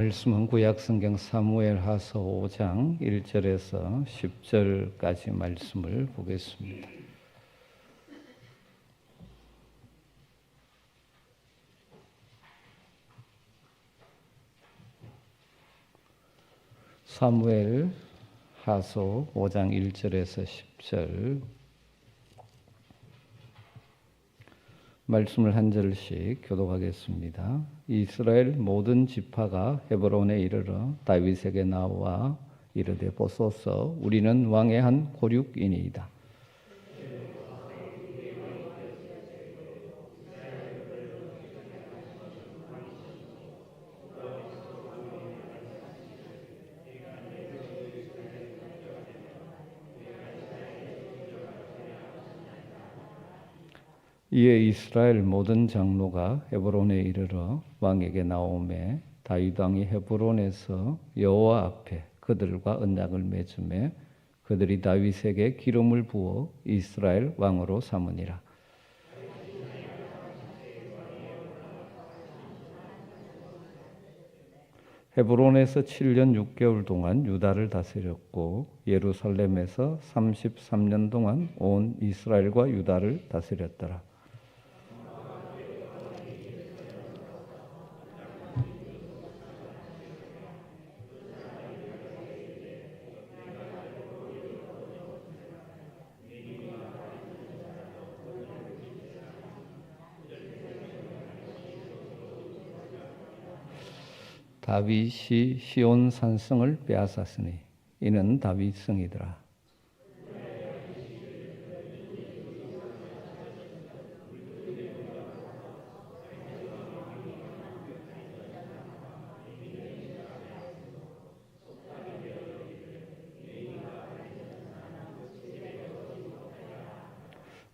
말씀은 구약성경 사무엘하서 5장 1절에서 10절까지 말씀을 보겠습니다. 사무엘하서 5장 1절에서 10절 말씀을 한 절씩 교독하겠습니다. 이스라엘 모든 지파가 헤브론에 이르러 다윗에게 나와 이르되 보소서 우리는 왕의 한 고륙이니이다. 이에 이스라엘 모든 장로가 헤브론에 이르러 왕에게 나오매 다윗 왕이 헤브론에서 여호와 앞에 그들과 언약을 맺음에 그들이 다윗에게 기름을 부어 이스라엘 왕으로 삼으니라. 헤브론에서 7년 6개월 동안 유다를 다스렸고 예루살렘에서 33년 동안 온 이스라엘과 유다를 다스렸더라. 다윗이 시온 산성을 빼앗았으니 이는 다윗 성이더라.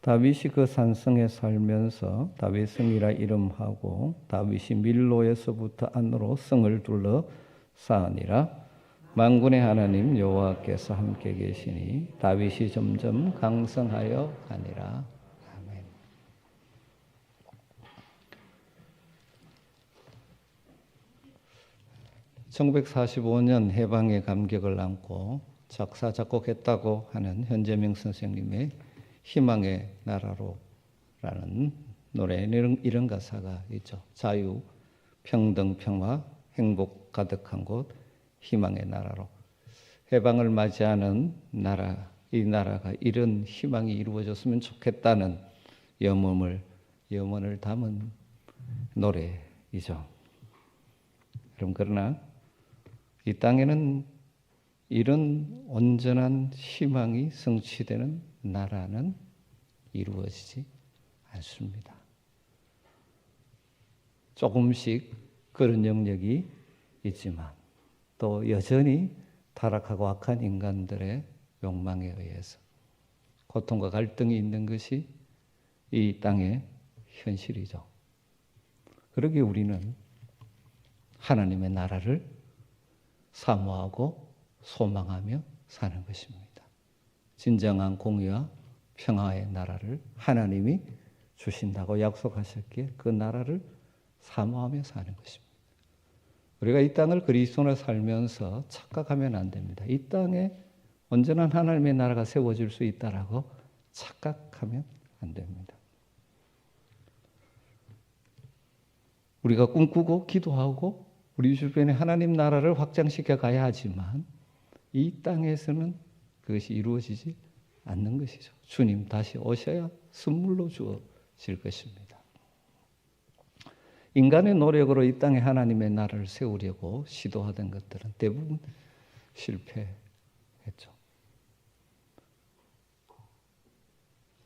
다윗이 그 산성에 살면서 다윗성이라 이름하고 다윗이 밀로에서부터 안으로 성을 둘러 쌓으니라. 만군의 하나님 여호와께서 함께 계시니 다윗이 점점 강성하여 가니라. 아멘. (1945년) 해방의 감격을 안고 작사 작곡했다고 하는 현재명 선생님의 희망의 나라로라는 노래에 이런 가사가 있죠. 자유, 평등, 평화, 행복 가득한 곳, 희망의 나라로. 해방을 맞이하는 나라, 이 나라가 이런 희망이 이루어졌으면 좋겠다는 염원을 담은 노래이죠. 그러나 이 땅에는 이런 온전한 희망이 성취되는 나라는 이루어지지 않습니다. 조금씩 그런 영역이 있지만 또 여전히 타락하고 악한 인간들의 욕망에 의해서 고통과 갈등이 있는 것이 이 땅의 현실이죠. 그러기에 우리는 하나님의 나라를 사모하고 소망하며 사는 것입니다. 진정한 공의와 평화의 나라를 하나님이 주신다고 약속하셨기에 그 나라를 사모하며 사는 것입니다. 우리가 이 땅을 그리스도로 살면서 착각하면 안 됩니다. 이 땅에 온전한 하나님의 나라가 세워질 수 있다라고 착각하면 안 됩니다. 우리가 꿈꾸고 기도하고 우리 주변에 하나님 나라를 확장시켜 가야 하지만 이 땅에서는 그것이 이루어지지 않는 것이죠. 주님 다시 오셔야 선물로 주어질 것입니다. 인간의 노력으로 이 땅에 하나님의 나라를 세우려고 시도하던 것들은 대부분 실패했죠.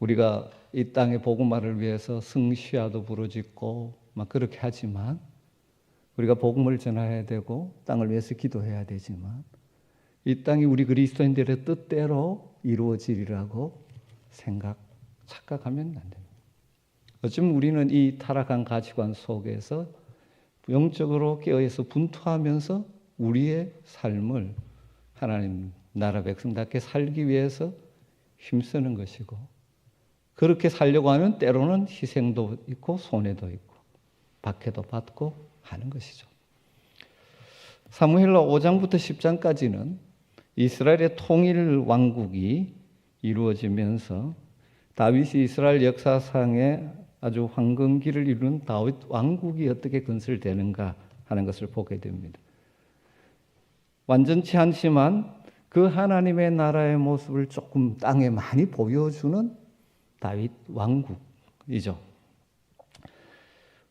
우리가 이 땅의 복음화를 위해서 성시화도 부르짖고 막 그렇게 하지만 우리가 복음을 전해야 되고 땅을 위해서 기도해야 되지만 이 땅이 우리 그리스도인들의 뜻대로 이루어지리라고 착각하면 안 됩니다. 어쩌면 우리는 이 타락한 가치관 속에서 영적으로 깨어서 분투하면서 우리의 삶을 하나님 나라 백성답게 살기 위해서 힘쓰는 것이고 그렇게 살려고 하면 때로는 희생도 있고 손해도 있고 박해도 받고 하는 것이죠. 사무엘하 5장부터 10장까지는 이스라엘의 통일 왕국이 이루어지면서 다윗이 이스라엘 역사상에 아주 황금기를 이루는 다윗 왕국이 어떻게 건설되는가 하는 것을 보게 됩니다. 완전치 않지만 그 하나님의 나라의 모습을 조금 땅에 많이 보여주는 다윗 왕국이죠.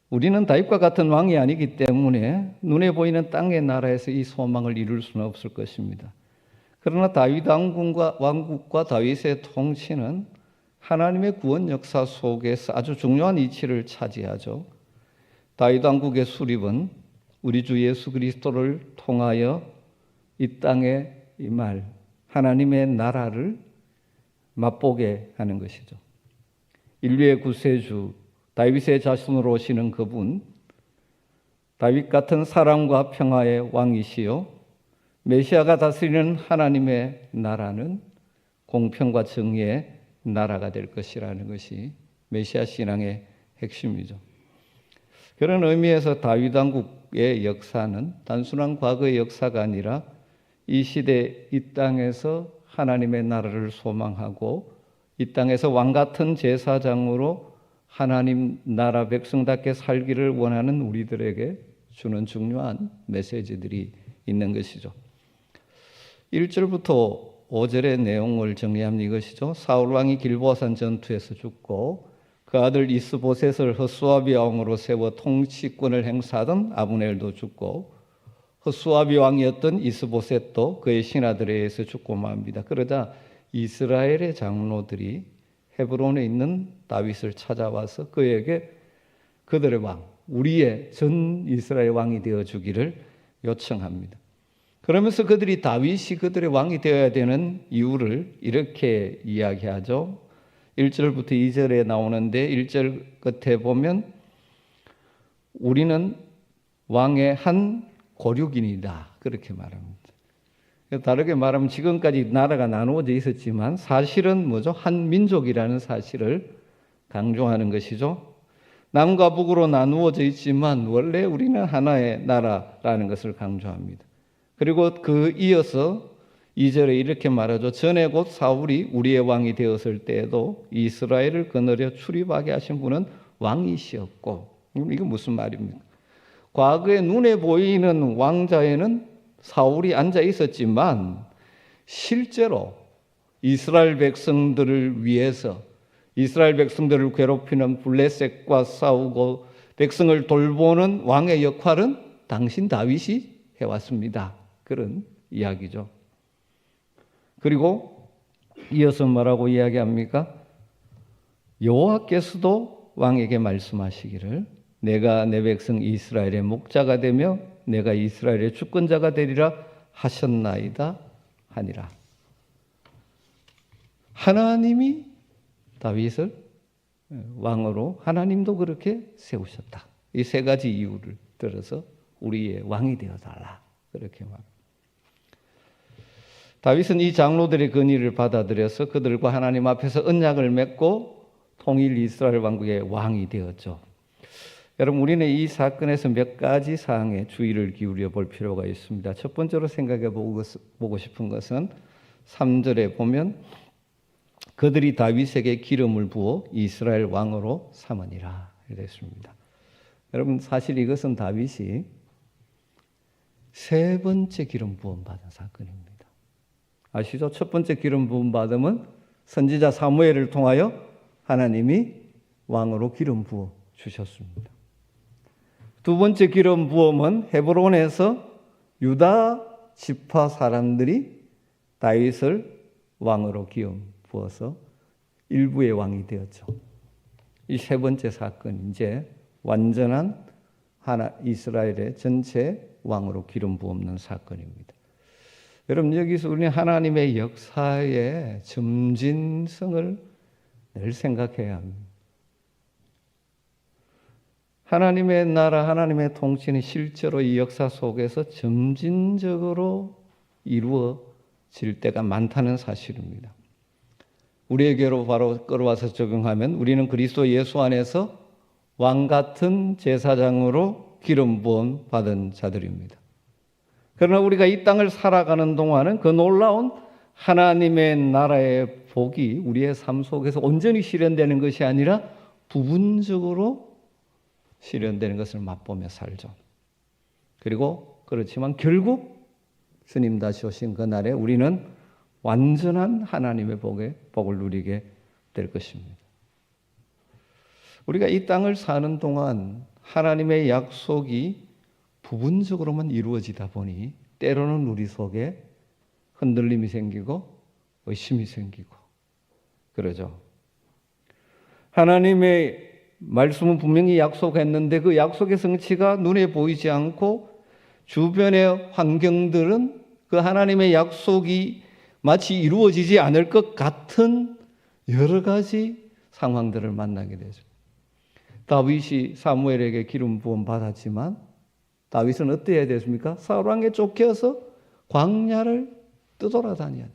우리는 다윗과 같은 왕이 아니기 때문에 눈에 보이는 땅의 나라에서 이 소망을 이룰 수는 없을 것입니다. 그러나 다윗 왕국과 다윗의 통치는 하나님의 구원 역사 속에서 아주 중요한 위치를 차지하죠. 다윗 왕국의 수립은 우리 주 예수 그리스도를 통하여 이 땅에 임할 하나님의 나라를 맛보게 하는 것이죠. 인류의 구세주 다윗의 자손으로 오시는 그분, 다윗 같은 사랑과 평화의 왕이시요 메시아가 다스리는 하나님의 나라는 공평과 정의의 나라가 될 것이라는 것이 메시아 신앙의 핵심이죠. 그런 의미에서 다윗 왕국의 역사는 단순한 과거의 역사가 아니라 이 시대 이 땅에서 하나님의 나라를 소망하고 이 땅에서 왕 같은 제사장으로 하나님 나라 백성답게 살기를 원하는 우리들에게 주는 중요한 메시지들이 있는 것이죠. 1절부터 5절의 내용을 정리하면 이것이죠. 사울 왕이 길보아산 전투에서 죽고 그 아들 이스보셋을 헛수아비 왕으로 세워 통치권을 행사하던 아브넬도 죽고 헛수아비 왕이었던 이스보셋도 그의 신하들에 의해서 죽고 맙니다. 그러자 이스라엘의 장로들이 헤브론에 있는 다윗을 찾아와서 그에게 그들의 왕, 우리의 전 이스라엘 왕이 되어 주기를 요청합니다. 그러면서 그들이 다윗이 그들의 왕이 되어야 되는 이유를 이렇게 이야기하죠. 1절부터 2절에 나오는데 1절 끝에 보면 우리는 왕의 한 고륙인이다 그렇게 말합니다. 다르게 말하면 지금까지 나라가 나누어져 있었지만 사실은 뭐죠? 한 민족이라는 사실을 강조하는 것이죠. 남과 북으로 나누어져 있지만 원래 우리는 하나의 나라라는 것을 강조합니다. 그리고 그 이어서 2절에 이렇게 말하죠. 전에 곧 사울이 우리의 왕이 되었을 때에도 이스라엘을 거느려 출입하게 하신 분은 왕이시었고, 이건 무슨 말입니까? 과거에 눈에 보이는 왕자에는 사울이 앉아 있었지만 실제로 이스라엘 백성들을 위해서 이스라엘 백성들을 괴롭히는 블레셋과 싸우고 백성을 돌보는 왕의 역할은 당신 다윗이 해왔습니다. 그런 이야기죠. 그리고 이어서 뭐라고 이야기합니까? 여호와께서도 왕에게 말씀하시기를 내가 내 백성 이스라엘의 목자가 되며 내가 이스라엘의 주권자가 되리라 하셨나이다 하니라. 하나님이 다윗을 왕으로 하나님도 그렇게 세우셨다. 이 세 가지 이유를 들어서 우리의 왕이 되어달라 그렇게 말합니다. 다윗은 이 장로들의 건의를 받아들여서 그들과 하나님 앞에서 언약을 맺고 통일 이스라엘 왕국의 왕이 되었죠. 여러분, 우리는 이 사건에서 몇 가지 사항에 주의를 기울여 볼 필요가 있습니다. 첫 번째로 생각해 보고 싶은 것은 3절에 보면 그들이 다윗에게 기름을 부어 이스라엘 왕으로 삼으니라 이랬습니다. 여러분, 사실 이것은 다윗이 세 번째 기름 부음 받은 사건입니다. 아시죠? 첫 번째 기름 부음 받음은 선지자 사무엘을 통하여 하나님이 왕으로 기름 부어 주셨습니다. 두 번째 기름 부음은 헤브론에서 유다 지파 사람들이 다윗을 왕으로 기름 부어서 일부의 왕이 되었죠. 이 세 번째 사건, 이제 완전한 이스라엘의 전체 왕으로 기름 부음는 사건입니다. 여러분, 여기서 우리는 하나님의 역사의 점진성을 늘 생각해야 합니다. 하나님의 나라, 하나님의 통치는 실제로 이 역사 속에서 점진적으로 이루어질 때가 많다는 사실입니다. 우리에게로 바로 끌어와서 적용하면 우리는 그리스도 예수 안에서 왕 같은 제사장으로 기름 부음 받은 자들입니다. 그러나 우리가 이 땅을 살아가는 동안은 그 놀라운 하나님의 나라의 복이 우리의 삶 속에서 온전히 실현되는 것이 아니라 부분적으로 실현되는 것을 맛보며 살죠. 그리고 그렇지만 결국 스님 다시 오신 그날에 우리는 완전한 하나님의 복을 누리게 될 것입니다. 우리가 이 땅을 사는 동안 하나님의 약속이 부분적으로만 이루어지다 보니 때로는 우리 속에 흔들림이 생기고 의심이 생기고 그러죠. 하나님의 말씀은 분명히 약속했는데 그 약속의 성취가 눈에 보이지 않고 주변의 환경들은 그 하나님의 약속이 마치 이루어지지 않을 것 같은 여러 가지 상황들을 만나게 되죠. 다윗이 사무엘에게 기름 부음 받았지만 다윗은 어떻게 해야 됐습니까? 사울 왕에 쫓겨서 광야를 떠돌아다녀야 돼요.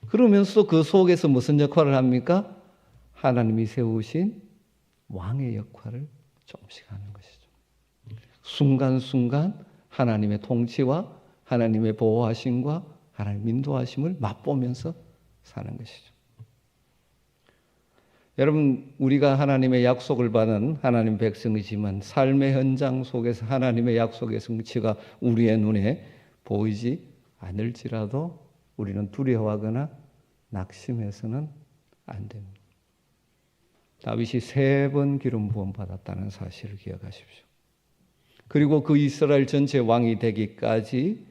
그러면서 그 속에서 무슨 역할을 합니까? 하나님이 세우신 왕의 역할을 조금씩 하는 것이죠. 순간순간 하나님의 통치와 하나님의 보호하심과 하나님의 인도하심을 맛보면서 사는 것이죠. 여러분, 우리가 하나님의 약속을 받은 하나님 백성이지만 삶의 현장 속에서 하나님의 약속의 성취가 우리의 눈에 보이지 않을지라도 우리는 두려워하거나 낙심해서는 안 됩니다. 다윗이 3번 기름 부음 받았다는 사실을 기억하십시오. 그리고 그 이스라엘 전체 왕이 되기까지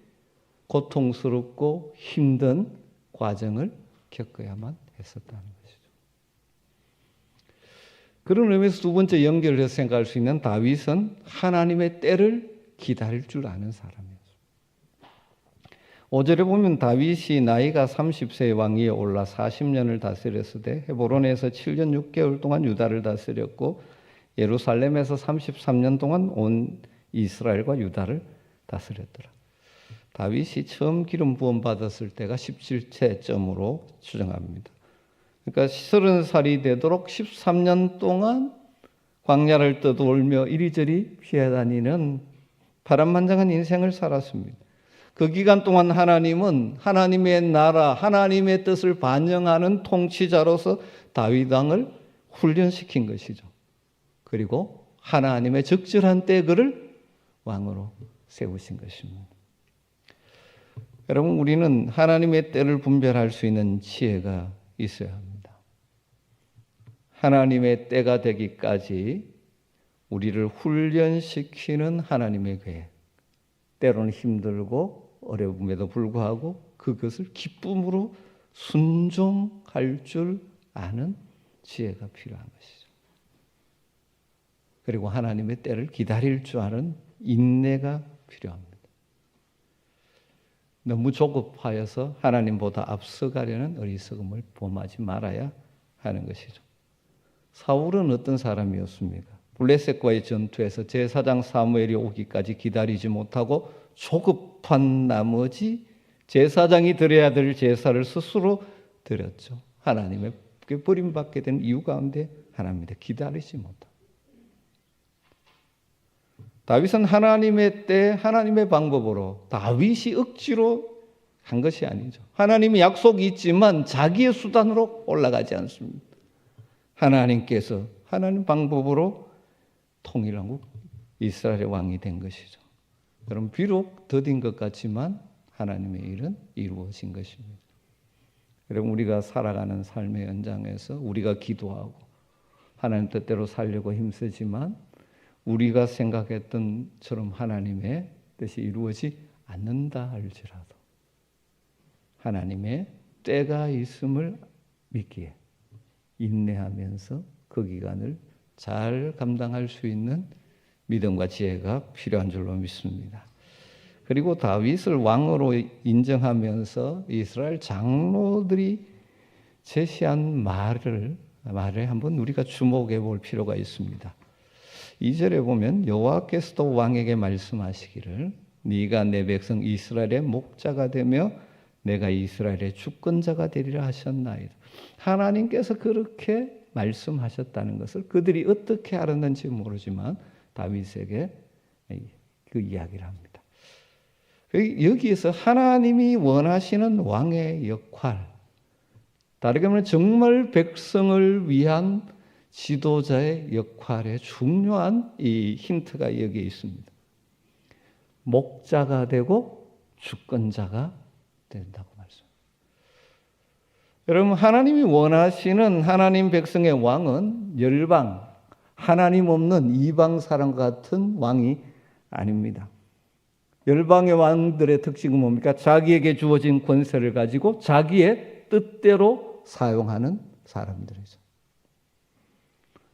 고통스럽고 힘든 과정을 겪어야만 했었다는 것이죠. 그런 의미에서 두 번째 연결해서 생각할 수 있는 다윗은 하나님의 때를 기다릴 줄 아는 사람이었습니다. 5절에 보면 다윗이 나이가 30세의 왕위에 올라 40년을 다스렸을 때 헤브론에서 7년 6개월 동안 유다를 다스렸고 예루살렘에서 33년 동안 온 이스라엘과 유다를 다스렸더라. 다윗이 처음 기름 부음 받았을 때가 17세쯤으로 추정합니다. 그러니까 30살이 되도록 13년 동안 광야를 떠돌며 이리저리 피해다니는 파란만장한 인생을 살았습니다. 그 기간 동안 하나님은 하나님의 나라, 하나님의 뜻을 반영하는 통치자로서 다윗 왕을 훈련시킨 것이죠. 그리고 하나님의 적절한 때 그를 왕으로 세우신 것입니다. 여러분, 우리는 하나님의 때를 분별할 수 있는 지혜가 있어야 합니다. 하나님의 때가 되기까지 우리를 훈련시키는 하나님의 계획, 때로는 힘들고 어려움에도 불구하고 그것을 기쁨으로 순종할 줄 아는 지혜가 필요한 것이죠. 그리고 하나님의 때를 기다릴 줄 아는 인내가 필요합니다. 너무 조급하여서 하나님보다 앞서가려는 어리석음을 범하지 말아야 하는 것이죠. 사울은 어떤 사람이었습니까? 블레셋과의 전투에서 제사장 사무엘이 오기까지 기다리지 못하고 조급한 나머지 제사장이 드려야 될 제사를 스스로 드렸죠. 하나님께 버림받게 된 이유 가운데 하나님께 기다리지 못하고. 다윗은 하나님의 때 하나님의 방법으로 다윗이 억지로 한 것이 아니죠. 하나님의 약속이 있지만 자기의 수단으로 올라가지 않습니다. 하나님께서 하나님 방법으로 통일한국 이스라엘의 왕이 된 것이죠. 여러분, 비록 더딘 것 같지만 하나님의 일은 이루어진 것입니다. 여러분, 우리가 살아가는 삶의 현장에서 우리가 기도하고 하나님 뜻대로 살려고 힘쓰지만 우리가 생각했던 처럼 하나님의 뜻이 이루어지지 않는다 할지라도 하나님의 때가 있음을 믿기에 인내하면서 그 기간을 잘 감당할 수 있는 믿음과 지혜가 필요한 줄로 믿습니다. 그리고 다윗을 왕으로 인정하면서 이스라엘 장로들이 제시한 말에 한번 우리가 주목해 볼 필요가 있습니다. 2절에 보면 여호와께서도 왕에게 말씀하시기를 네가 내 백성 이스라엘의 목자가 되며 내가 이스라엘의 주권자가 되리라 하셨나이다. 하나님께서 그렇게 말씀하셨다는 것을 그들이 어떻게 알았는지 모르지만 다윗에게 그 이야기를 합니다. 여기에서 하나님이 원하시는 왕의 역할, 다르게 말하면 정말 백성을 위한 지도자의 역할에 중요한 이 힌트가 여기에 있습니다. 목자가 되고 주권자가 된다고 말씀합니다. 여러분, 하나님이 원하시는 하나님 백성의 왕은 열방, 하나님 없는 이방 사람과 같은 왕이 아닙니다. 열방의 왕들의 특징은 뭡니까? 자기에게 주어진 권세를 가지고 자기의 뜻대로 사용하는 사람들이죠.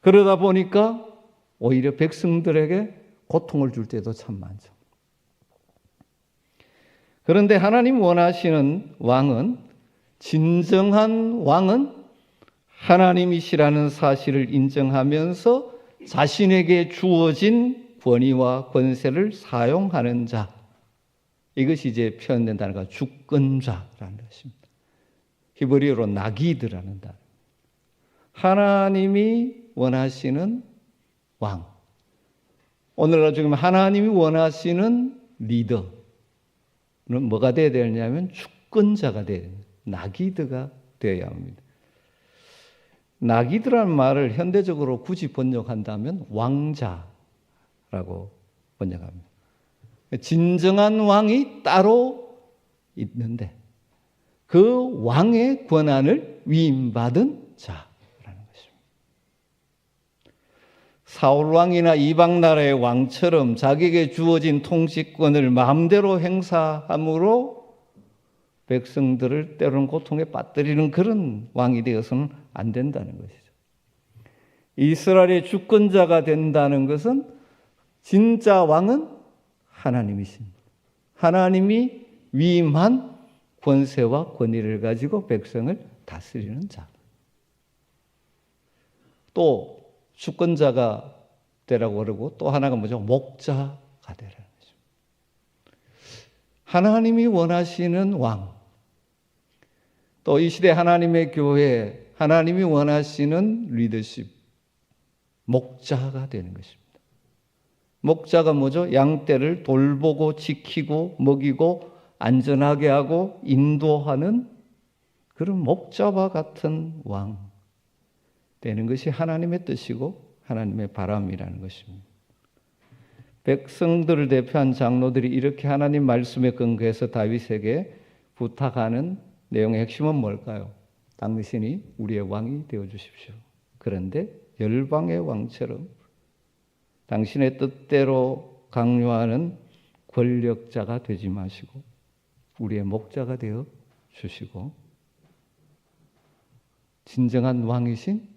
그러다 보니까 오히려 백성들에게 고통을 줄 때도 참 많죠. 그런데 하나님 원하시는 왕은, 진정한 왕은 하나님이시라는 사실을 인정하면서 자신에게 주어진 권위와 권세를 사용하는 자, 이것이 이제 표현된 단어가 주권자라는 것입니다. 히브리어로 나기드라는 단어. 하나님이 원하시는 왕. 오늘날 지금 하나님이 원하시는 리더는 뭐가 되어야 되느냐면 주권자가 되어야 됩니다. 나기드가 되어야 합니다. 나기드라는 말을 현대적으로 굳이 번역한다면 왕자라고 번역합니다. 진정한 왕이 따로 있는데 그 왕의 권한을 위임받은 자라는 것입니다. 사울 왕이나 이방 나라의 왕처럼 자기에게 주어진 통치권을 마음대로 행사함으로 백성들을 때로는 고통에 빠뜨리는 그런 왕이 되어서는 안 된다는 것이죠. 이스라엘의 주권자가 된다는 것은 진짜 왕은 하나님이십니다. 하나님이 위임한 권세와 권위를 가지고 백성을 다스리는 자. 또 주권자가 되라고 그러고 또 하나가 뭐죠? 목자가 되라는 거죠. 하나님이 원하시는 왕. 또 이 시대 하나님의 교회, 하나님이 원하시는 리더십, 목자가 되는 것입니다. 목자가 뭐죠? 양떼를 돌보고 지키고 먹이고 안전하게 하고 인도하는 그런 목자와 같은 왕 되는 것이 하나님의 뜻이고 하나님의 바람이라는 것입니다. 백성들을 대표한 장로들이 이렇게 하나님 말씀에 근거해서 다윗에게 부탁하는 내용의 핵심은 뭘까요? 당신이 우리의 왕이 되어주십시오. 그런데 열방의 왕처럼 당신의 뜻대로 강요하는 권력자가 되지 마시고 우리의 목자가 되어 주시고 진정한 왕이신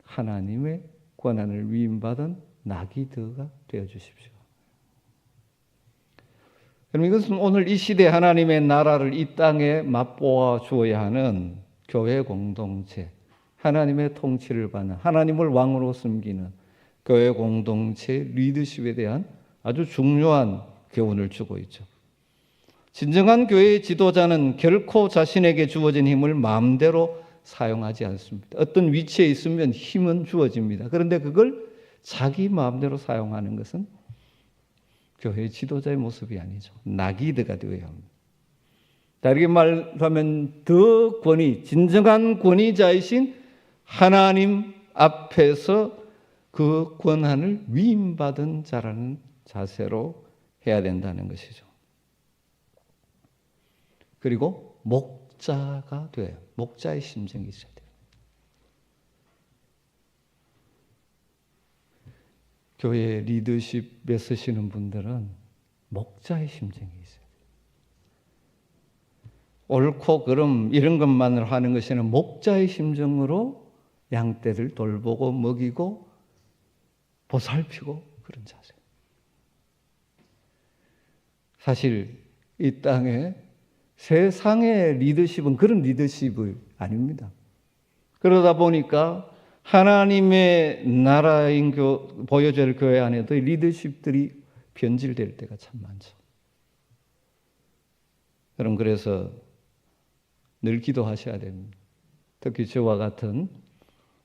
하나님의 권한을 위임받은 나기드가 되어 주십시오. 그럼 이것은 오늘 이 시대 하나님의 나라를 이 땅에 맛보아 주어야 하는 교회 공동체, 하나님의 통치를 받는, 하나님을 왕으로 섬기는 교회 공동체 리더십에 대한 아주 중요한 교훈을 주고 있죠. 진정한 교회의 지도자는 결코 자신에게 주어진 힘을 마음대로 사용하지 않습니다. 어떤 위치에 있으면 힘은 주어집니다. 그런데 그걸 자기 마음대로 사용하는 것은 교회의 지도자의 모습이 아니죠. 나기드가 되어야 합니다. 다르게 말하면 더 권위, 진정한 권위자이신 하나님 앞에서 그 권한을 위임받은 자라는 자세로 해야 된다는 것이죠. 그리고 목자가 돼요. 목자의 심정이 있어야 돼요. 교회 리더십에 서시는 분들은 목자의 심정이 있어요. 옳고 그름 이런 것만을 하는 것이 아니라 목자의 심정으로 양떼를 돌보고 먹이고 보살피고 그런 자세. 사실 이 땅에 세상의 리더십은 그런 리더십이 아닙니다. 그러다 보니까 하나님의 나라인 보여줘야 할 교회 안에도 리더십들이 변질될 때가 참 많죠. 여러분 그래서 늘 기도하셔야 됩니다. 특히 저와 같은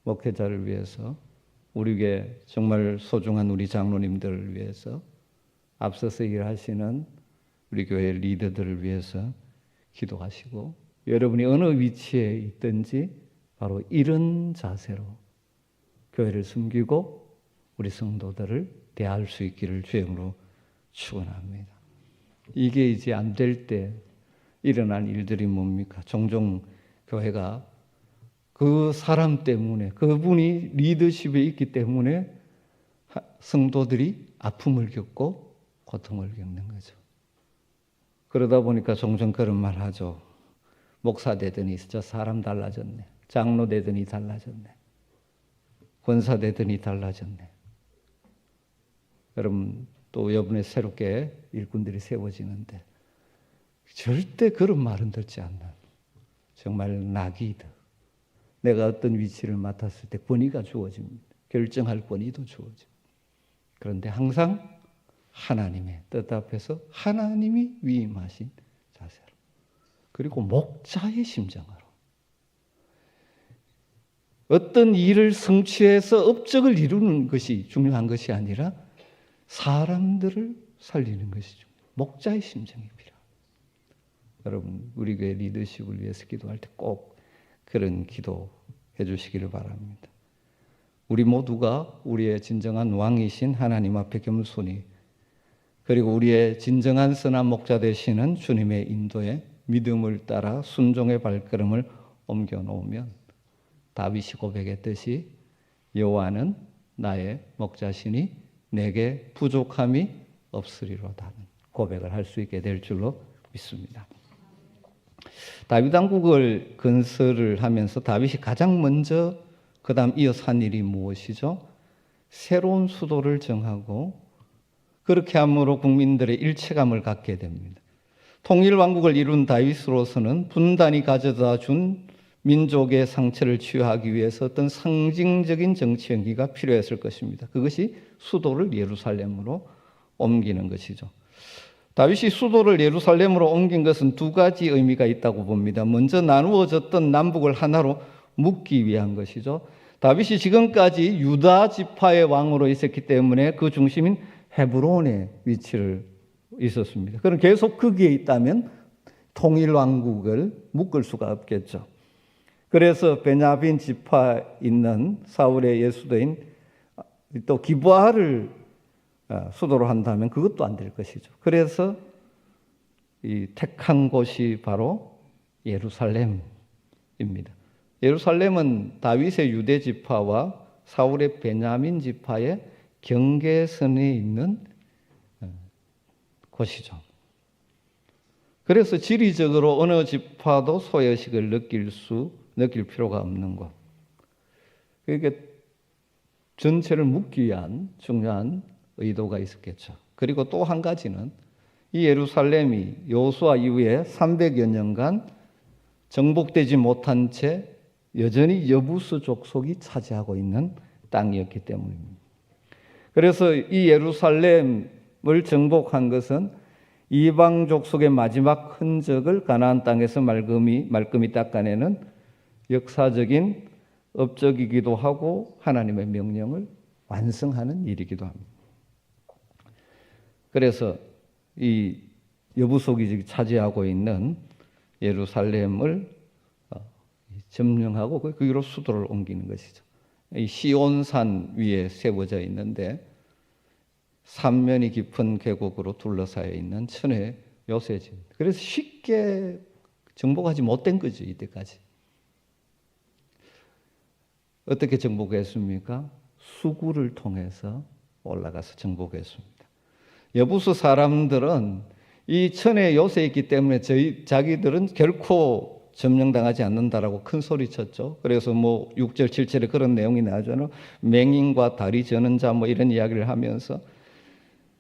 목회자를 위해서, 우리에게 정말 소중한 우리 장로님들을 위해서 앞서서 일하시는 우리 교회 리더들을 위해서 기도하시고 여러분이 어느 위치에 있든지 바로 이런 자세로 교회를 섬기고 우리 성도들을 대할 수 있기를 주님으로 축원합니다. 이게 이제 안 될 때 일어난 일들이 뭡니까? 종종 교회가 그 사람 때문에 그분이 리더십에 있기 때문에 성도들이 아픔을 겪고 고통을 겪는 거죠. 그러다 보니까 종종 그런 말 하죠. 목사 되더니 저 사람 달라졌네. 장로 되더니 달라졌네. 권사 되더니 달라졌네. 여러분 또 이번에 새롭게 일꾼들이 세워지는데 절대 그런 말은 듣지 않는 정말 낙이다. 내가 어떤 위치를 맡았을 때 권위가 주어집니다. 결정할 권위도 주어집니다. 그런데 항상 하나님의 뜻 앞에서 하나님이 위임하신 자세로 그리고 목자의 심정으로 어떤 일을 성취해서 업적을 이루는 것이 중요한 것이 아니라 사람들을 살리는 것이 중요해요. 목자의 심정이 필요합니다. 여러분 우리 교회 리더십을 위해서 기도할 때 꼭 그런 기도해 주시기를 바랍니다. 우리 모두가 우리의 진정한 왕이신 하나님 앞에 겸손히 그리고 우리의 진정한 선한 목자 되시는 주님의 인도에 믿음을 따라 순종의 발걸음을 옮겨 놓으면 다윗이 고백했듯이 여호와는 나의 목자시니 내게 부족함이 없으리로다는 고백을 할 수 있게 될 줄로 믿습니다. 다윗 왕국을 건설을 하면서 다윗이 가장 먼저 그 다음 이어서 한 일이 무엇이죠? 새로운 수도를 정하고 그렇게 함으로 국민들의 일체감을 갖게 됩니다. 통일왕국을 이룬 다윗으로서는 분단이 가져다 준 민족의 상처를 치유하기 위해서 어떤 상징적인 정치 연기가 필요했을 것입니다. 그것이 수도를 예루살렘으로 옮기는 것이죠. 다윗이 수도를 예루살렘으로 옮긴 것은 두 가지 의미가 있다고 봅니다. 먼저 나누어졌던 남북을 하나로 묶기 위한 것이죠. 다윗이 지금까지 유다 지파의 왕으로 있었기 때문에 그 중심인 헤브론에 위치를 있었습니다. 그럼 계속 거기에 있다면 통일왕국을 묶을 수가 없겠죠. 그래서 베냐민 지파 있는 사울의 예수도인 또 기브아를 수도로 한다면 그것도 안 될 것이죠. 그래서 이 택한 곳이 바로 예루살렘입니다. 예루살렘은 다윗의 유대 지파와 사울의 베냐민 지파의 경계선에 있는 곳이죠. 그래서 지리적으로 어느 지파도 소여식을 느낄 필요가 없는 곳. 그러니까 전체를 묶기 위한 중요한 의도가 있었겠죠. 그리고 또 한 가지는 이 예루살렘이 여호수아 이후에 300여 년간 정복되지 못한 채 여전히 여부수 족속이 차지하고 있는 땅이었기 때문입니다. 그래서 이 예루살렘을 정복한 것은 이방 족속의 마지막 흔적을 가나안 땅에서 말끔히 닦아내는 역사적인 업적이기도 하고 하나님의 명령을 완성하는 일이기도 합니다. 그래서 이 여부속이 차지하고 있는 예루살렘을 점령하고 거기로 수도를 옮기는 것이죠. 이 시온산 위에 세워져 있는데 삼면이 깊은 계곡으로 둘러싸여 있는 천의 요새집. 그래서 쉽게 정복하지 못된 거죠, 이때까지. 어떻게 정복했습니까? 수구를 통해서 올라가서 정복했습니다. 여부수 사람들은 이 천의 요새에 있기 때문에 자기들은 결코 점령당하지 않는다라고 큰 소리 쳤죠. 그래서 6절, 7절에 그런 내용이 나오잖아요. 맹인과 다리 저는 자 이런 이야기를 하면서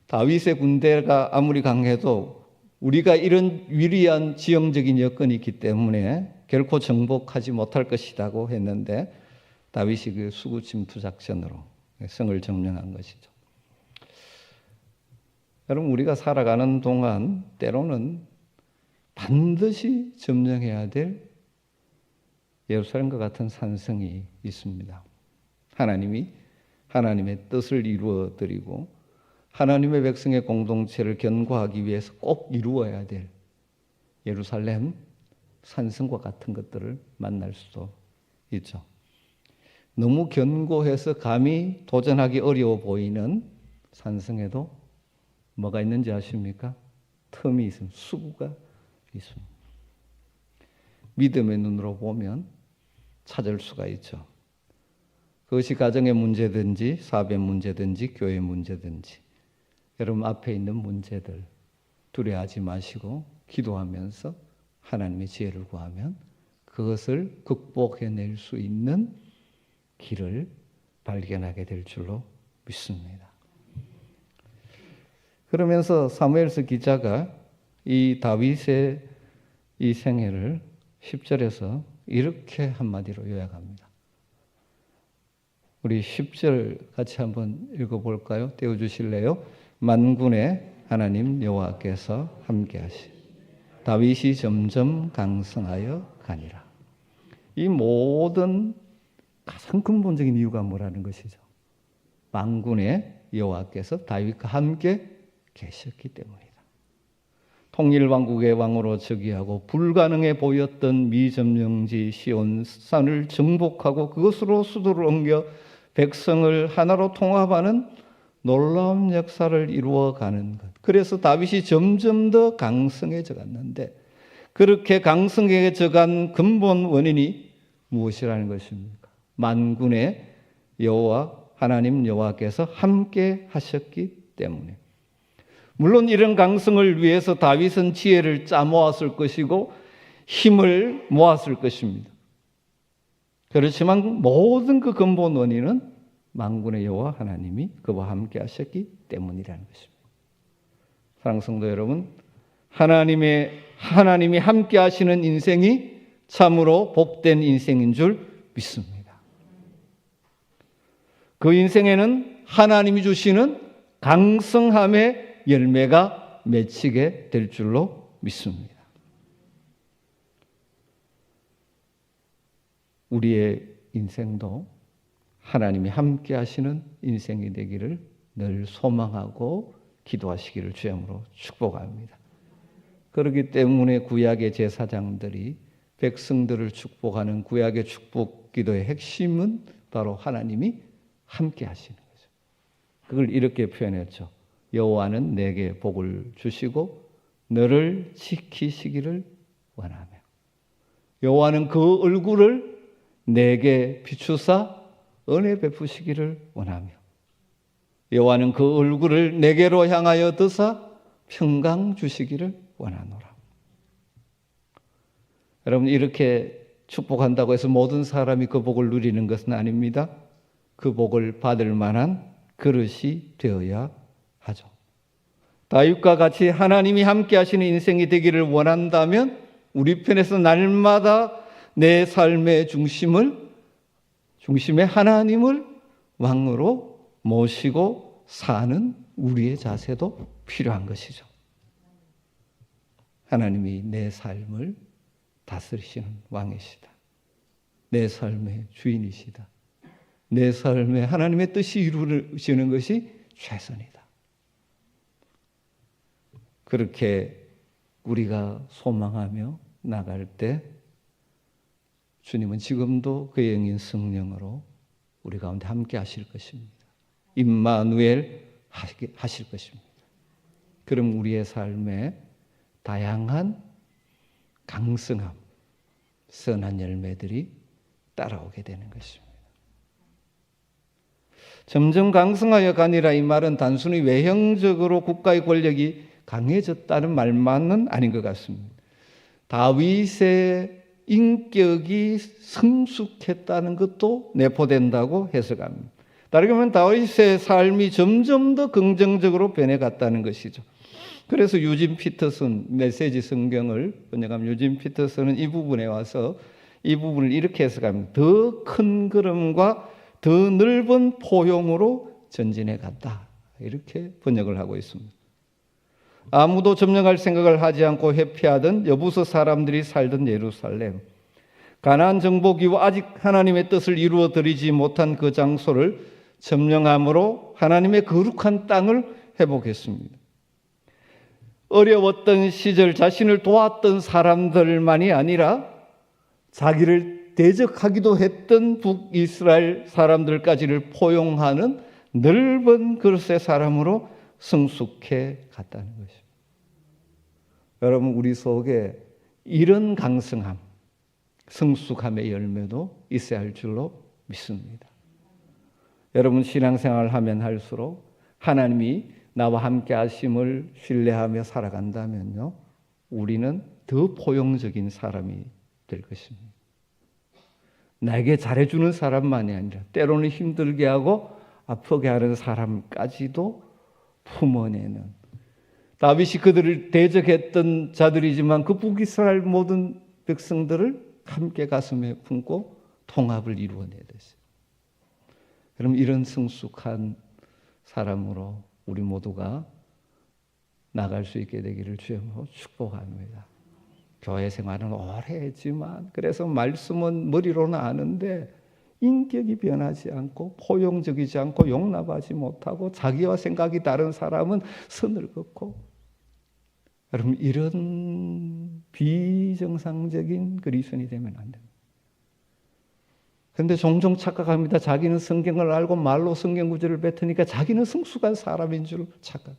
다윗의 군대가 아무리 강해도 우리가 이런 위리한 지형적인 여건이 있기 때문에 결코 정복하지 못할 것이라고 했는데 다윗이 그 수구침투 작전으로 성을 점령한 것이죠. 여러분 우리가 살아가는 동안 때로는 반드시 점령해야 될 예루살렘과 같은 산성이 있습니다. 하나님이 하나님의 뜻을 이루어 드리고 하나님의 백성의 공동체를 견고하기 위해서 꼭 이루어야 될 예루살렘 산성과 같은 것들을 만날 수도 있죠. 너무 견고해서 감히 도전하기 어려워 보이는 산성에도 뭐가 있는지 아십니까? 틈이 있습니다. 수구가 있습니다. 믿음의 눈으로 보면 찾을 수가 있죠. 그것이 가정의 문제든지 사업의 문제든지 교회의 문제든지 여러분 앞에 있는 문제들 두려워하지 마시고 기도하면서 하나님의 지혜를 구하면 그것을 극복해낼 수 있는 길을 발견하게 될 줄로 믿습니다. 그러면서 사무엘서 기자가 이 다윗의 이 생애를 10절에서 이렇게 한마디로 요약합니다. 우리 10절 같이 한번 읽어볼까요? 떼어주실래요? 만군의 하나님 여호와께서 함께하시 다윗이 점점 강성하여 가니라. 이 모든 가장 근본적인 이유가 뭐라는 것이죠? 만군의 여호와께서 다윗과 함께 계셨기 때문이다. 통일왕국의 왕으로 즉위하고 불가능해 보였던 미점령지 시온산을 정복하고 그것으로 수도를 옮겨 백성을 하나로 통합하는 놀라운 역사를 이루어가는 것. 그래서 다윗이 점점 더 강성해져 갔는데 그렇게 강성해져 간 근본 원인이 무엇이라는 것입니까? 만군의 여호와 하나님 여호와께서 함께 하셨기 때문에. 물론 이런 강성을 위해서 다윗은 지혜를 짜모았을 것이고 힘을 모았을 것입니다. 그렇지만 모든 그 근본 원인은 만군의 여호와 하나님이 그와 함께 하셨기 때문이라는 것입니다. 사랑하는 성도 여러분, 하나님이 함께 하시는 인생이 참으로 복된 인생인 줄 믿습니다. 그 인생에는 하나님이 주시는 강성함의 열매가 맺히게 될 줄로 믿습니다. 우리의 인생도 하나님이 함께 하시는 인생이 되기를 늘 소망하고 기도하시기를 주님으로 축복합니다. 그렇기 때문에 구약의 제사장들이 백성들을 축복하는 구약의 축복 기도의 핵심은 바로 하나님이 함께 하시는 거죠. 그걸 이렇게 표현했죠. 여호와는 내게 복을 주시고 너를 지키시기를 원하며 여호와는 그 얼굴을 내게 비추사 은혜 베푸시기를 원하며 여호와는 그 얼굴을 내게로 향하여 드사 평강 주시기를 원하노라. 여러분 이렇게 축복한다고 해서 모든 사람이 그 복을 누리는 것은 아닙니다. 그 복을 받을 만한 그릇이 되어야 하죠. 다윗과 같이 하나님이 함께 하시는 인생이 되기를 원한다면 우리 편에서 날마다 내 삶의 중심에 하나님을 왕으로 모시고 사는 우리의 자세도 필요한 것이죠. 하나님이 내 삶을 다스리시는 왕이시다. 내 삶의 주인이시다. 내 삶에 하나님의 뜻이 이루어지는 것이 최선이다. 그렇게 우리가 소망하며 나갈 때 주님은 지금도 그의 영인 성령으로 우리 가운데 함께 하실 것입니다. 임마누엘 하실 것입니다. 그럼 우리의 삶에 다양한 강성함, 선한 열매들이 따라오게 되는 것입니다. 점점 강성하여 가니라 이 말은 단순히 외형적으로 국가의 권력이 강해졌다는 말만은 아닌 것 같습니다. 다윗의 인격이 성숙했다는 것도 내포된다고 해석합니다. 다르게 말하면 다윗의 삶이 점점 더 긍정적으로 변해갔다는 것이죠. 그래서 유진 피터슨 메시지 성경을 번역하면 유진 피터슨은 이 부분에 와서 이 부분을 이렇게 해석합니다. 더 큰 걸음과 더 넓은 포용으로 전진해 갔다. 이렇게 번역을 하고 있습니다. 아무도 점령할 생각을 하지 않고 회피하던 여부서 사람들이 살던 예루살렘, 가나안 정복 이후 아직 하나님의 뜻을 이루어 드리지 못한 그 장소를 점령함으로 하나님의 거룩한 땅을 해보겠습니다. 어려웠던 시절 자신을 도왔던 사람들만이 아니라 자기를 대적하기도 했던 북이스라엘 사람들까지를 포용하는 넓은 그릇의 사람으로 성숙해 갔다는 것입니다. 여러분, 우리 속에 이런 강성함, 성숙함의 열매도 있어야 할 줄로 믿습니다. 여러분, 신앙생활을 하면 할수록 하나님이 나와 함께 하심을 신뢰하며 살아간다면요, 우리는 더 포용적인 사람이 될 것입니다. 나에게 잘해주는 사람만이 아니라 때로는 힘들게 하고 아프게 하는 사람까지도 품어내는, 다윗이 그들을 대적했던 자들이지만 그 북이스라엘 모든 백성들을 함께 가슴에 품고 통합을 이루어내야 됐어요. 그럼 이런 성숙한 사람으로 우리 모두가 나갈 수 있게 되기를 주님으로 축복합니다. 교회 생활은 오래 했지만, 그래서 말씀은 머리로는 아는데 인격이 변하지 않고 포용적이지 않고 용납하지 못하고 자기와 생각이 다른 사람은 선을 긋고, 여러분, 이런 비정상적인 그리스도인이 되면 안 됩니다. 그런데 종종 착각합니다. 자기는 성경을 알고 말로 성경 구절을 뱉으니까 자기는 성숙한 사람인 줄 착각.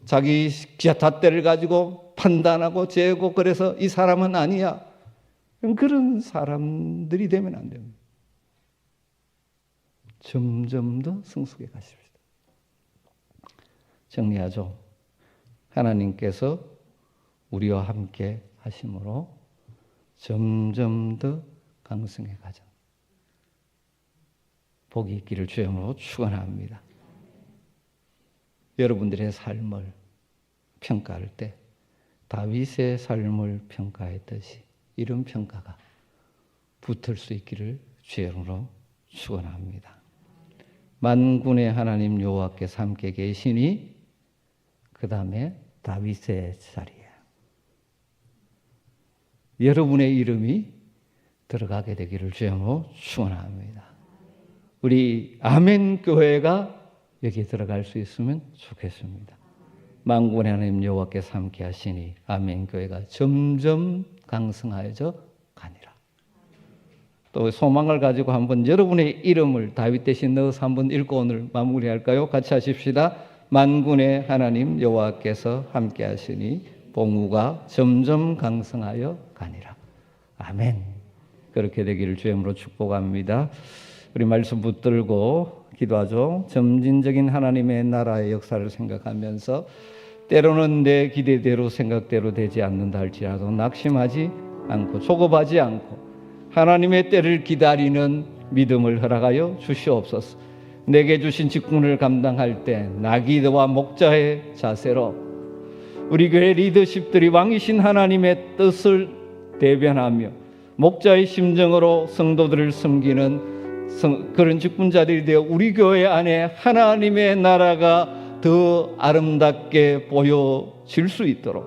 자기 잣대를 가지고 판단하고 재고, 그래서 이 사람은 아니야. 그런 사람들이 되면 안 됩니다. 점점 더 성숙해 가십시다. 정리하죠. 하나님께서 우리와 함께 하심으로 점점 더 강성해 가자. 복이 있기를 주님으로 축원합니다. 여러분들의 삶을 평가할 때 다윗의 삶을 평가했듯이 이런 평가가 붙을 수 있기를 주님으로 축원합니다. 만군의 하나님 여호와께서 함께 계시니 그 다음에 다윗의 자리에 여러분의 이름이 들어가게 되기를 주님으로 축원합니다. 우리 아멘 교회가 여기에 들어갈 수 있으면 좋겠습니다. 만군의 하나님 여호와께서 함께 하시니 아멘 교회가 점점 강성하여져 가니라. 또 소망을 가지고 한번 여러분의 이름을 다윗 대신 넣어서 한번 읽고 오늘 마무리할까요? 같이 하십시다. 만군의 하나님 여호와께서 함께 하시니 봉우가 점점 강성하여 가니라. 아멘. 그렇게 되기를 주님으로 축복합니다. 우리 말씀 붙들고 기도하죠. 점진적인 하나님의 나라의 역사를 생각하면서 때로는 내 기대대로 생각대로 되지 않는다 할지라도 낙심하지 않고 조급하지 않고 하나님의 때를 기다리는 믿음을 허락하여 주시옵소서. 내게 주신 직분을 감당할 때 나귀와 목자의 자세로 우리 교회 리더십들이 왕이신 하나님의 뜻을 대변하며 목자의 심정으로 성도들을 섬기는 그런 직분자들이 되어 우리 교회 안에 하나님의 나라가 더 아름답게 보여질 수 있도록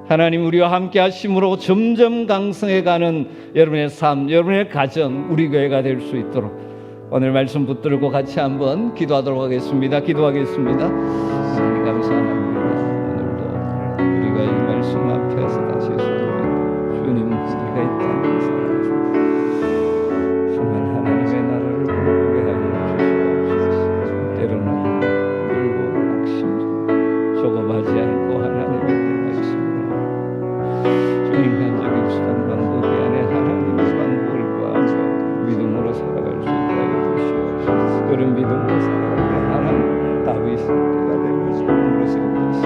하나님 우리와 함께 하심으로 점점 강성해가는 여러분의 삶, 여러분의 가정, 우리 교회가 될 수 있도록 오늘 말씀 붙들고 같이 한번 기도하도록 하겠습니다. 기도하겠습니다. 하나님 감사합니다. 오늘도 우리가 이 말씀 앞에서 다시 서도 주님 우리가 이 땅에 살아가지고 정말 하나님의 나라를 부르게 하여 주시옵소서. 때로는 울고 낙심 조급하지 않고 하나님의 때가 있습니다. 주님 간적인 수단 방법이 안에 하나님의 방법을 구하며 믿음으로 살아갈 수 있게 하여 주시옵소서. 그런 믿음으로 살아갈 때 하나님 다윗의 때가 되고 주님으로 세우시옵소서.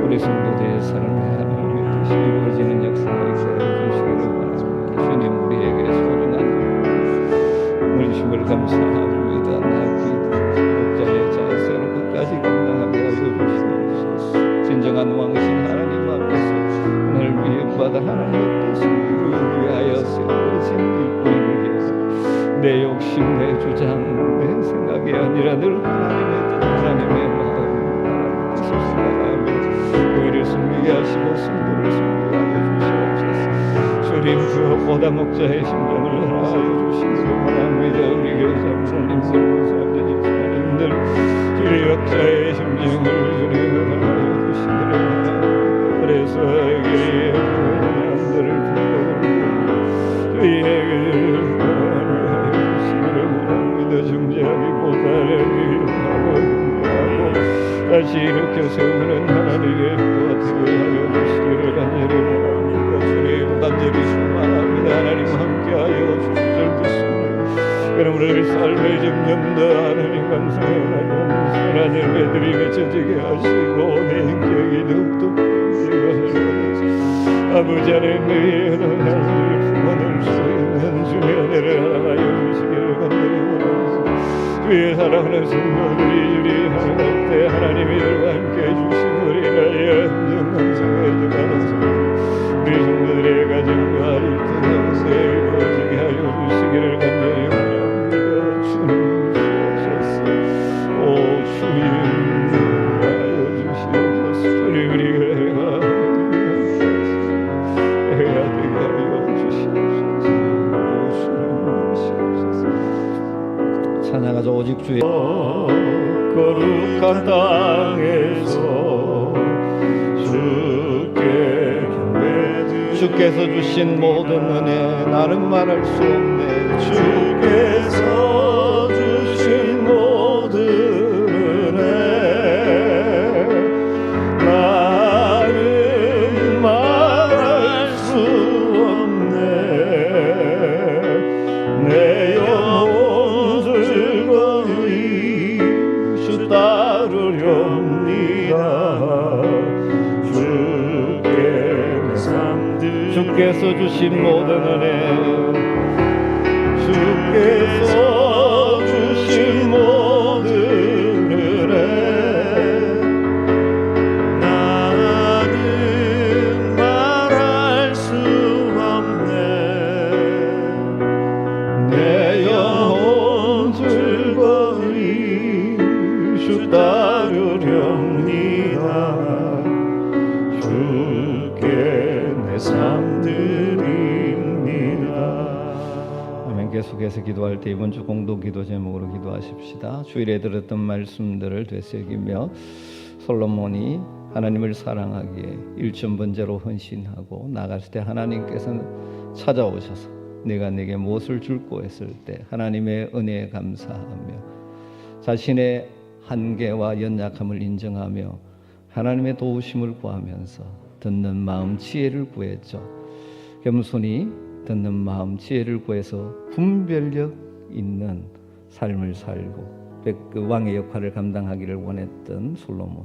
우리 성도들의 삶에 하나님의 뜻이 이루어지는 역사가 있게 하여 주시기를 바랍니다. 주님 우리에게 소중한 물심을 감사합니다. 나귀 목자의 자세로 끝까지 감당하게 하여 주시옵소서. 진정한 왕이신 하나님 앞에서 오늘 위임받아 하나님의 뜻을 이루기 위하여 세워진 일꾼을 위해서 내 욕심, 내 주장, 내 생각이 아니라 늘 하나님의 뜻, 하나님의 마음, 하나님께서 생각하며 의를 숨기게 하시고 승부를 숨기게 하여 주시옵소서. 주님 그보다 목자의 심정을 허락하여 주시기를 바랍니다. 우리 교회 장로님, 설교사님, 집사님들 우리 각자의 심정을 주님 알아여 주시기를 그래서 우리의 남들을 부르고 주의에게 구원하여 주시기를 믿어 중재하기보다는 다시 일으켜 세우는 하나님의 부하들을 하여 주시기를 간절히 바랍니다. 주님 간절히 소망합니다. 하나님 함께하여 주시길 믿습니다. 여러분의 삶의 점점 더 하나님 감사하는 하나님 애들이 맺혀지게 하시고 내 인격이 더욱더 풍성하시고 아버지 하나님의 하나님을 품어낼 수 있는 주의 은혜를 하여 주시기를 간절히 바랍니다. 주의 사랑하는 성도들이 주리 하나님 때 하나님이 여러분과 함께 해주신 우리나라의 함정 감사해 주가는 우리 성도들의 가정과 일터 가운데 이루어지게 하여 주시기를 간절히 바랍니다. 주님 주옵소서. 오 주님 하여 주시옵소서. 주님 우리가 해야 되게 하여 주시옵소서. 오 주님 주옵소서. 찬양하자. 오직 주의 거룩한 땅에서 주께서 주신 모든 은혜 나는 말할 수 없네. 주께서 주신 모든 은혜 나는 말할 수 없네. 내 영혼 즐거이 주 따르렵니다. 주께서 주신 모든 은혜 주께서 주신 모든 은혜 나는 말할 수 없네. 내 영혼 즐거이 주 따르렵니다. 주께 내 삶 계속해서 기도할 때 이번 주 공동 기도 제목으로 기도하십시다. 주일에 들었던 말씀들을 되새기며 솔로몬이 하나님을 사랑하기에 일천번제로 헌신하고 나갔을 때 하나님께서는 찾아오셔서 내가 내게 무엇을 줄고 했을 때 하나님의 은혜에 감사하며 자신의 한계와 연약함을 인정하며 하나님의 도우심을 구하면서 듣는 마음 지혜를 구했죠. 겸손히 듣는 마음 지혜를 구해서 분별력 있는 삶을 살고 그 왕의 역할을 감당하기를 원했던 솔로몬.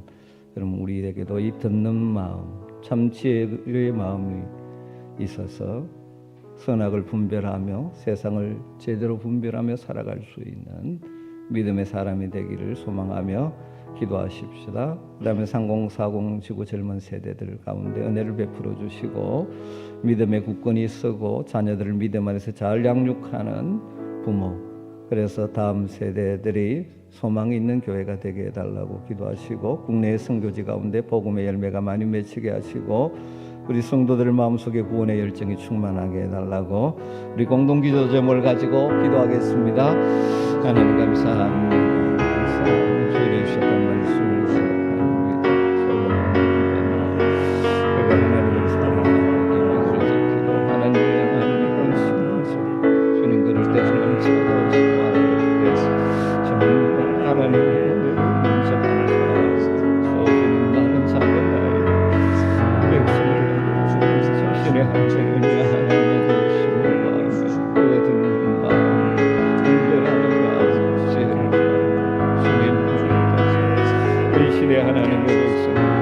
여러분 우리에게도 이 듣는 마음 참 지혜의 마음이 있어서 선악을 분별하며 세상을 제대로 분별하며 살아갈 수 있는 믿음의 사람이 되기를 소망하며 기도하십시다. 그 다음에 3040 지구 젊은 세대들 가운데 은혜를 베풀어 주시고 믿음의 굳건히 서고 자녀들을 믿음 안에서 잘 양육하는 부모, 그래서 다음 세대들이 소망이 있는 교회가 되게 해달라고 기도하시고 국내의 선교지 가운데 복음의 열매가 많이 맺히게 하시고 우리 성도들 마음속에 구원의 열정이 충만하게 해달라고 우리 공동기도 제목을 가지고 기도하겠습니다. 하나님 감사합니다. 주일에 주셨던 말씀을 하나님을 사랑하고 하나님을 향하는 헌신하시고 주님 그럴 때 하나님 찾아오시고 정말 하나님의 주는 많은 작은 아이들 백성을 자신의 한채를 하나님의 도우심을 마음에 그에 듣는 마음 분별하는 마음 지혜를 이 시대 하나님의 백성에서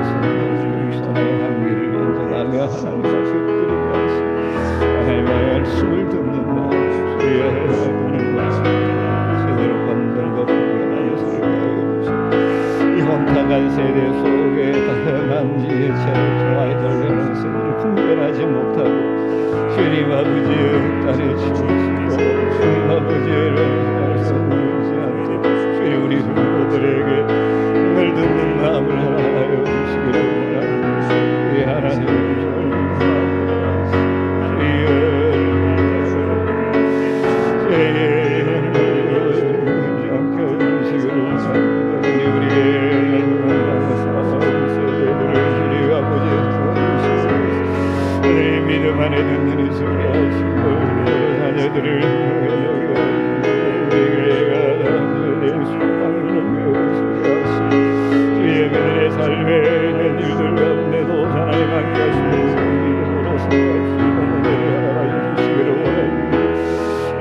하나님의 한계를 인정하며 하나님과 곁들이게 하시고 하나님의 말씀을 듣는 마음 주의하는 마음 제대로 건들고 분별하여 살아가여 주시고 이 혼탁한 세대 속에 다양한 지혜체를 통하여 달려는 세대를 분별하지 못하고 주님 아버지의 땅에 치우치고 주님 아버지의 말씀 보이지 않도록 주님 우리 성도들에게 늘 듣는 마음을 하여 주시기를 원합니다. 우리 하나님을 우리 이름 안에 듣는 소리 하시고 자녀들을 우리가 소망을 하시고 주의 그들의 삶에 있는 일들 가운데도 하나님 함께 하시는 이름으로 생각하시고 하나님 주시기를 원합니다.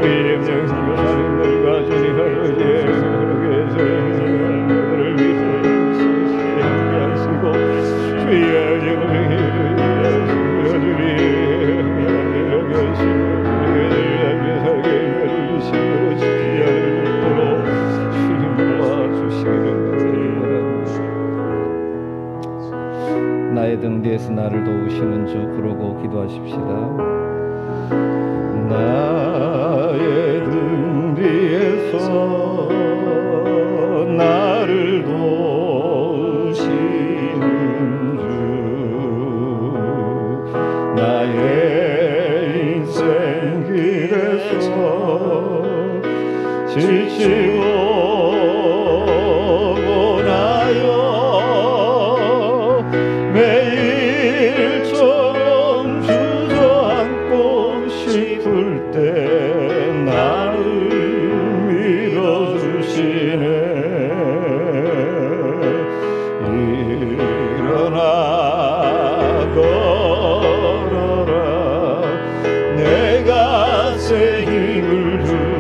우리의 영생과 사랑들과 주님 아버지의 그들을 위해서 하시고 주의 나의 등 뒤에서 나를 도우시는 주 부르고 기도하십시다. 나의 등 뒤에서 나를 도우시는 주 나의 인생 길에서 지치고 매일처럼 주저앉고 싶을 때 나를 밀어주시네. 일어나 걸어라 내가 새 힘을 주리니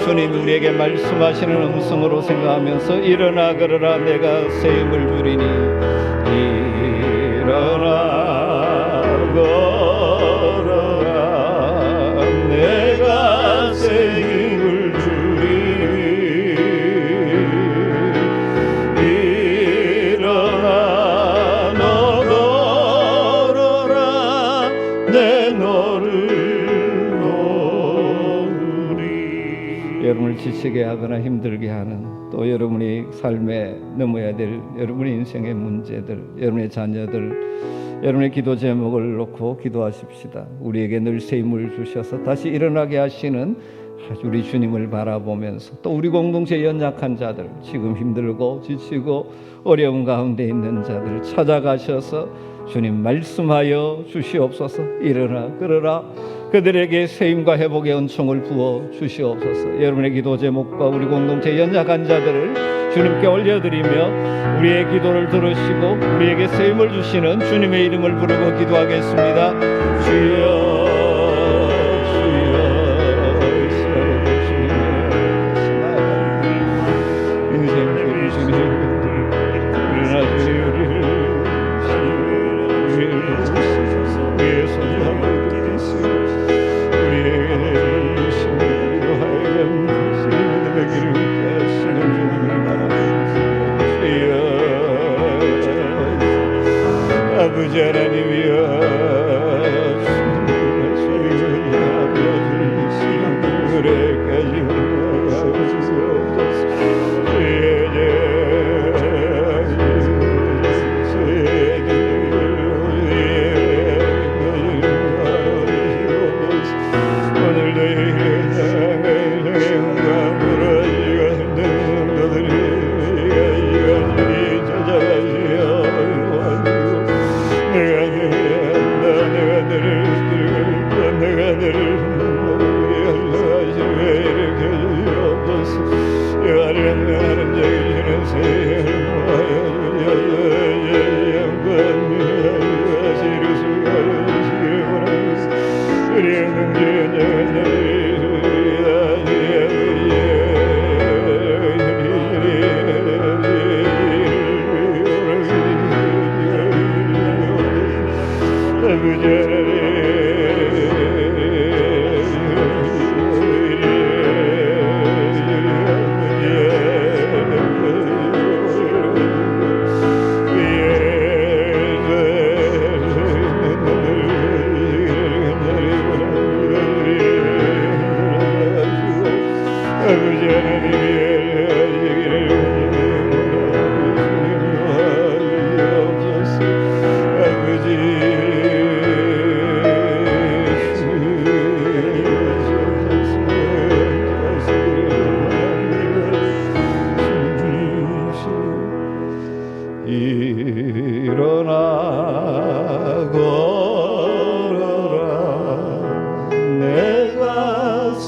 주님 우리에게 말씀하시는 음성으로 생각하면서 일어나 걸어라 내가 새 힘을 주리니 일어나 걸어라 내가 새 힘을 주리니 일어나 너 걸어라 내 너를 여러분을 지치게 하거나 힘들게 하는 또 여러분이 삶에 넘어야 될 여러분의 인생의 문제들, 여러분의 자녀들, 여러분의 기도 제목을 놓고 기도하십시다. 우리에게 늘 새 힘을 주셔서 다시 일어나게 하시는 우리 주님을 바라보면서 또 우리 공동체 연약한 자들, 지금 힘들고 지치고 어려움 가운데 있는 자들 찾아가셔서 주님 말씀하여 주시옵소서. 일어나 걸어라 그들에게 새 힘과 회복의 은총을 부어 주시옵소서. 여러분의 기도 제목과 우리 공동체 연약한 자들을 주님께 올려드리며 우리의 기도를 들으시고 우리에게 새 힘을 주시는 주님의 이름을 부르고 기도하겠습니다. 주여 아버지 하나님이여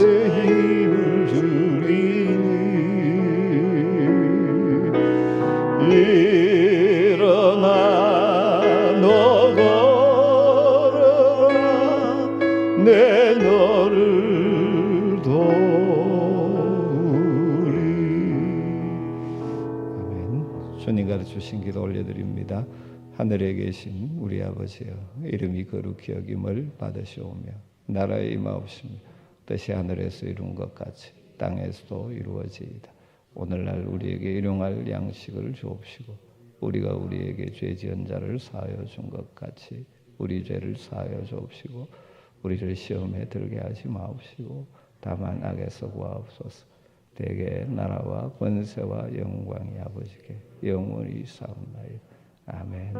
것에 힘을 주리니 일어나 너 걸어라 내 너를 도우리. 아멘. 주님 가르치신 기도 올려드립니다. 하늘에 계신 우리 아버지여, 이름이 거룩히 여김을 받으시오며 나라에 임하옵시며 뜻이 하늘에서 이룬 것 같이 땅에서도 이루어지이다. 오늘날 우리에게 일용할 양식을 주옵시고 우리가 우리에게 죄 지은 자를 사하여 준 것 같이 우리 죄를 사하여 주옵시고 우리를 시험에 들게 하지 마옵시고 다만 악에서 구하옵소서. 대개 나라와 권세와 영광이 아버지께 영원히 있사옵나이다. 아멘.